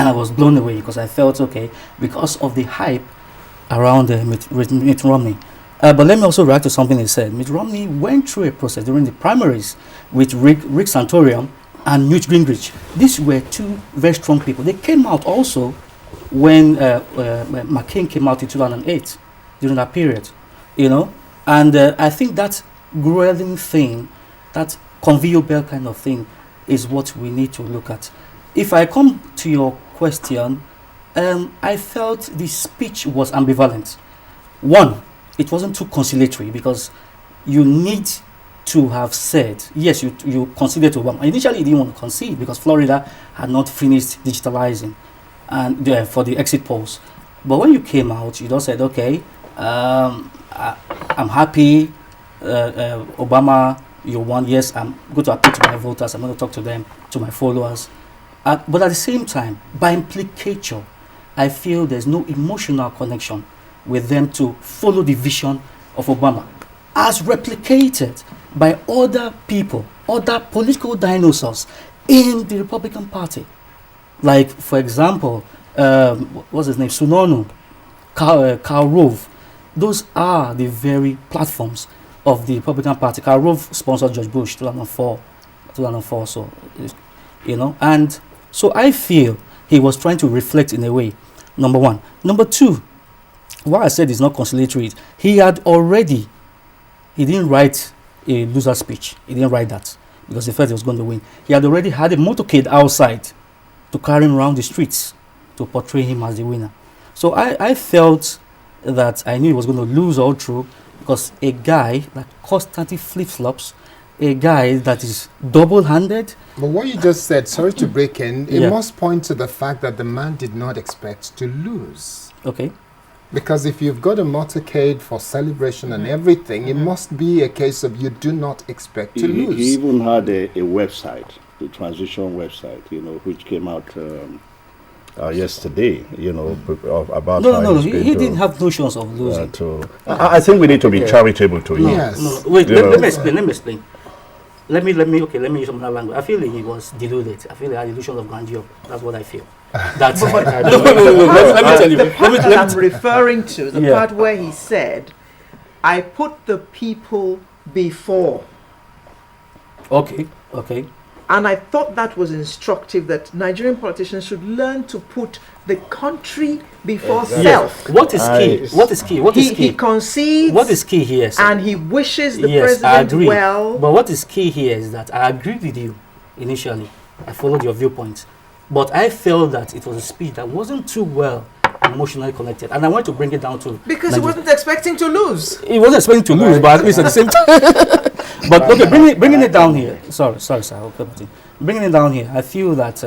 And I was blown away because I felt, okay, because of the hype around Mitt Romney. But let me also react to something he said. Mitt Romney went through a process during the primaries with Rick Santorum and Newt Gingrich. These were two very strong people. They came out also when McCain came out in 2008, during that period, And I think that grueling thing, that conveyor belt kind of thing, is what we need to look at. If I come to your question, I felt the speech was ambivalent. One, it wasn't too conciliatory because you need to have said, yes, you conceded to Obama. Initially, he didn't want to concede because Florida had not finished digitalizing and for the exit polls. But when you came out, you just said, okay, I'm happy, Obama, you won. Yes, I'm going to appeal to my voters. I'm going to talk to them, to my followers. But at the same time, by implication, I feel there's no emotional connection with them to follow the vision of Obama, as replicated by other people, other political dinosaurs in the Republican Party. Like, for example, what's his name? Sununu, Karl Rove. Those are the very platforms of the Republican Party. Karl Rove sponsored George Bush 2004, so, and so I feel he was trying to reflect in a way, number one. Number two, what I said is not conciliatory. He didn't write a loser speech. He didn't write that because he felt he was going to win. He had already had a motorcade outside to carry him around the streets to portray him as the winner. So I felt that I knew he was going to lose all through because a guy that constantly flip-flops, a guy that is double-handed. But what you just said, sorry to break in, it must point to the fact that the man did not expect to lose. Okay. Because if you've got a motorcade for celebration and everything, it must be a case of you do not expect to lose. He even had a website, the transition website, which came out yesterday, about No, he didn't have notions of losing. I think we need to be charitable to him. Yes. No, wait, let me explain. Let me use some other language. I feel he was deluded. I feel he had illusion of grandeur. That's what I feel. That's let me tell you. I'm referring to the part where he said, I put the people before. Okay. And I thought that was instructive, that Nigerian politicians should learn to put the country before self. What is key? He concedes. What is key here, sir? And he wishes the I president agree. well. But what is key here is that I agreed with you initially. I followed your viewpoint. But I felt that it was a speech that wasn't too well emotionally connected. And I want to bring it down to... Because he wasn't expecting to lose. He wasn't expecting to lose, but at least at the same time... But okay, bringing it down here. Sorry, sir. Okay, bringing it down here, I feel that,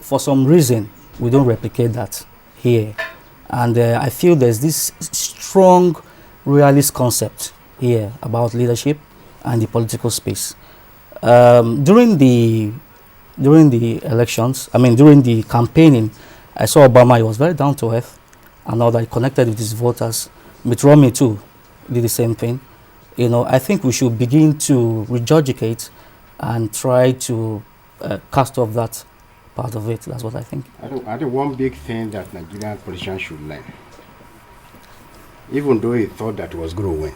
for some reason, we don't replicate that here. And I feel there's this strong realist concept here about leadership and the political space. During the elections, during the campaigning, I saw Obama. He was very down to earth, and all that. He connected with his voters. Mitt Romney too did the same thing. I think we should begin to regurgitate and try to cast off that part of it. That's what I think. I think one big thing that Nigerian politicians should learn, even though he thought that he was going to win,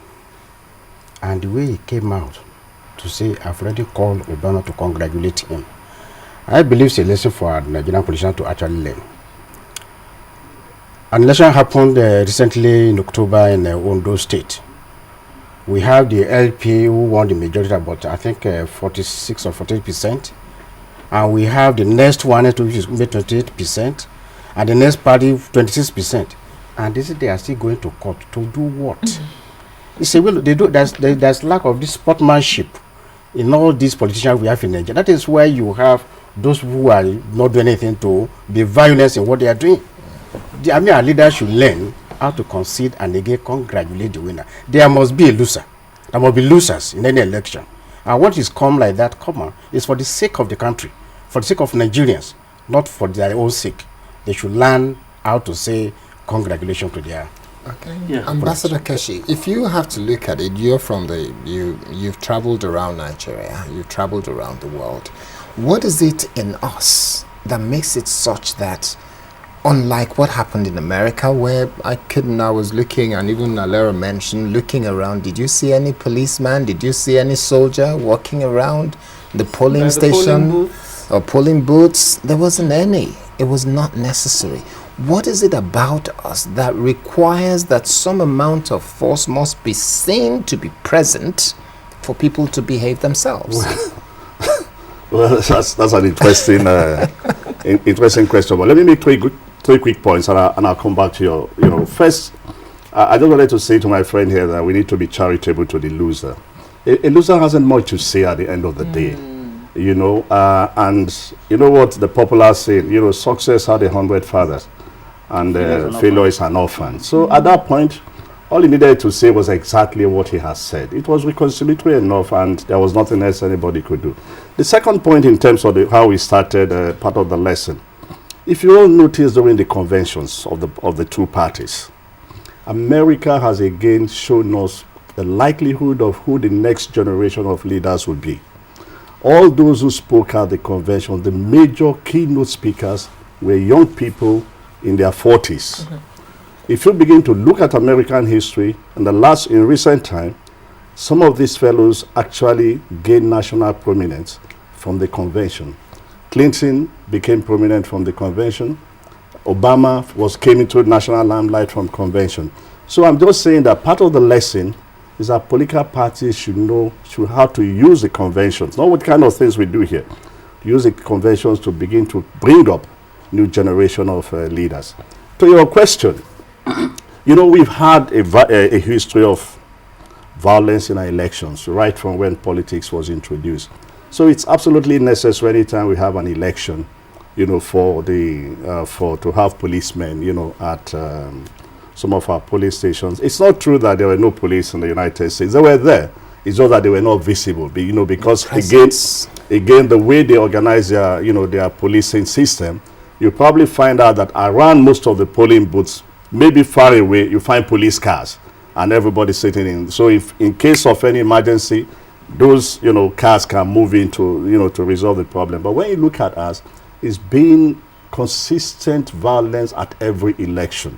and the way he came out to say, I've already called Obama to congratulate him, I believe it's a lesson for Nigerian politicians to actually learn. An election happened recently in October in Ondo State. We have the LP who won the majority, about I think 46 or 48%, and we have the next one which is made 28%, and the next party 26%, and they are still going to court to do what? You say, well, they do. There's lack of this sportsmanship in all these politicians we have in Nigeria. That is why you have those who are not doing anything to be violent in what they are doing. Our leaders should learn how to concede and again congratulate the winner. There must be a loser. There must be losers in any election. And what is come like that, is for the sake of the country, for the sake of Nigerians, not for their own sake. They should learn how to say congratulations to their... Okay. Yeah. Ambassador Keshi, if you have to look at it, you've traveled around Nigeria, you've traveled around the world. What is it in us that makes it such that, unlike what happened in America, where I was looking, and even Alera mentioned, looking around, did you see any policeman? Did you see any soldier walking around the polling station or polling booths? There wasn't any. It was not necessary. What is it about us that requires that some amount of force must be seen to be present for people to behave themselves? Well, that's an interesting interesting question. But let me make three quick points, and I'll come back to your. First, I just wanted to say to my friend here that we need to be charitable to the loser. A loser hasn't much to say at the end of the day, and you know what the popular saying, success had 100 fathers, and failure is an orphan. So at that point, all he needed to say was exactly what he has said. It was reconciliatory enough, and there was nothing else anybody could do. The second point, in terms of how we started part of the lesson, if you all notice during the conventions of the two parties, America has again shown us the likelihood of who the next generation of leaders will be. All those who spoke at the convention, the major keynote speakers, were young people in their 40s. Mm-hmm. If you begin to look at American history, in recent time, some of these fellows actually gained national prominence from the convention. Clinton became prominent from the convention. Obama came into national limelight from convention. So I'm just saying that part of the lesson is that political parties should how to use the conventions, not what kind of things we do here, use the conventions to begin to bring up new generation of leaders. To your question, we've had a history of violence in our elections right from when politics was introduced. So it's absolutely necessary anytime we have an election, to have policemen, at some of our police stations. It's not true that there were no police in the United States. They were there. It's just that they were not visible, because again, the way they organize their policing system, you probably find out that around most of the polling booths, maybe far away, you find police cars and everybody sitting in. So if in case of any emergency, those cars can move in to resolve the problem. But when you look at us, it's been consistent violence at every election.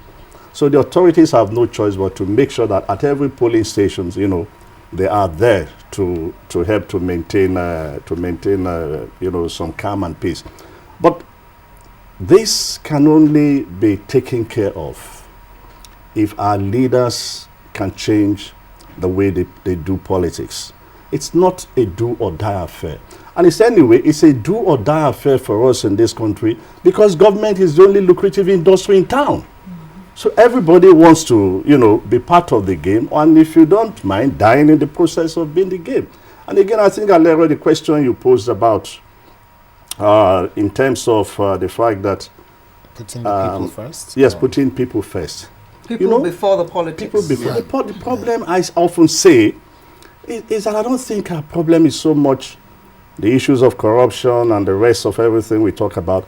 So the authorities have no choice but to make sure that at every polling stations, they are there to help to maintain some calm and peace. But this can only be taken care of if our leaders can change the way they do politics. It's not a do or die affair. And it's a do or die affair for us in this country because government is the only lucrative industry in town. Mm-hmm. So everybody wants to, be part of the game. And if you don't mind dying in the process of being the game. And again, I think Alera, the question you posed about in terms of the fact that putting the people first? Yes, putting people first. People before the politics. People before. Yeah. The problem, I often say, is that I don't think our problem is so much the issues of corruption and the rest of everything we talk about.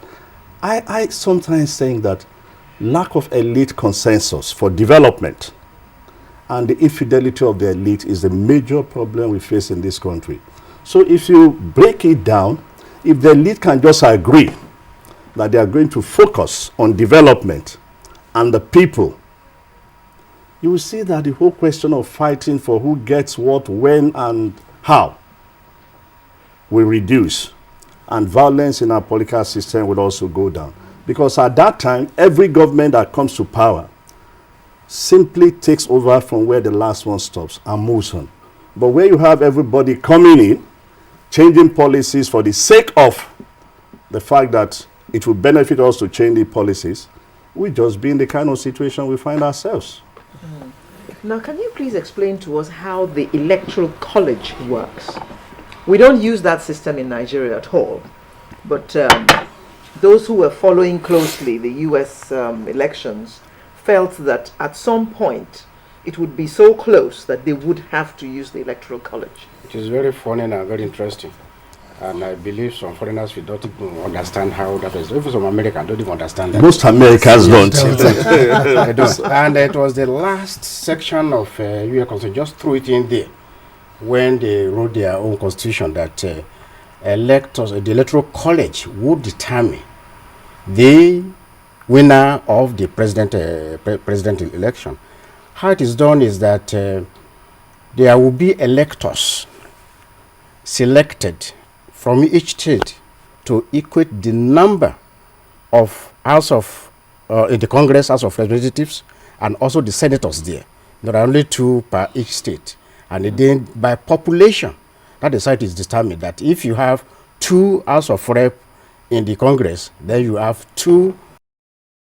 I sometimes think that lack of elite consensus for development and the infidelity of the elite is the major problem we face in this country. So if you break it down, if the elite can just agree that they are going to focus on development and the people, you will see that the whole question of fighting for who gets what, when, and how will reduce. And violence in our political system will also go down. Because at that time, every government that comes to power simply takes over from where the last one stops and moves on. But where you have everybody coming in, changing policies for the sake of the fact that it will benefit us to change the policies, we just be in the kind of situation we find ourselves. Now, can you please explain to us how the Electoral College works? We don't use that system in Nigeria at all, but those who were following closely the US elections felt that at some point it would be so close that they would have to use the Electoral College. It is very funny and very interesting. And I believe some foreigners will not even understand how that is. Even some Americans don't even understand that. Most Americans don't. They don't. And it was the last section of U.S. Constitution, just threw it in there, when they wrote their own constitution that electors, the Electoral College would determine the winner of the presidential election. How it is done is that there will be electors selected from each state to equate the number of House of in the Congress, House of Representatives, and also the senators there. There are only 2 per each state, and then by population, that the site is determined that if you have 2 House of Rep in the Congress, then you have 2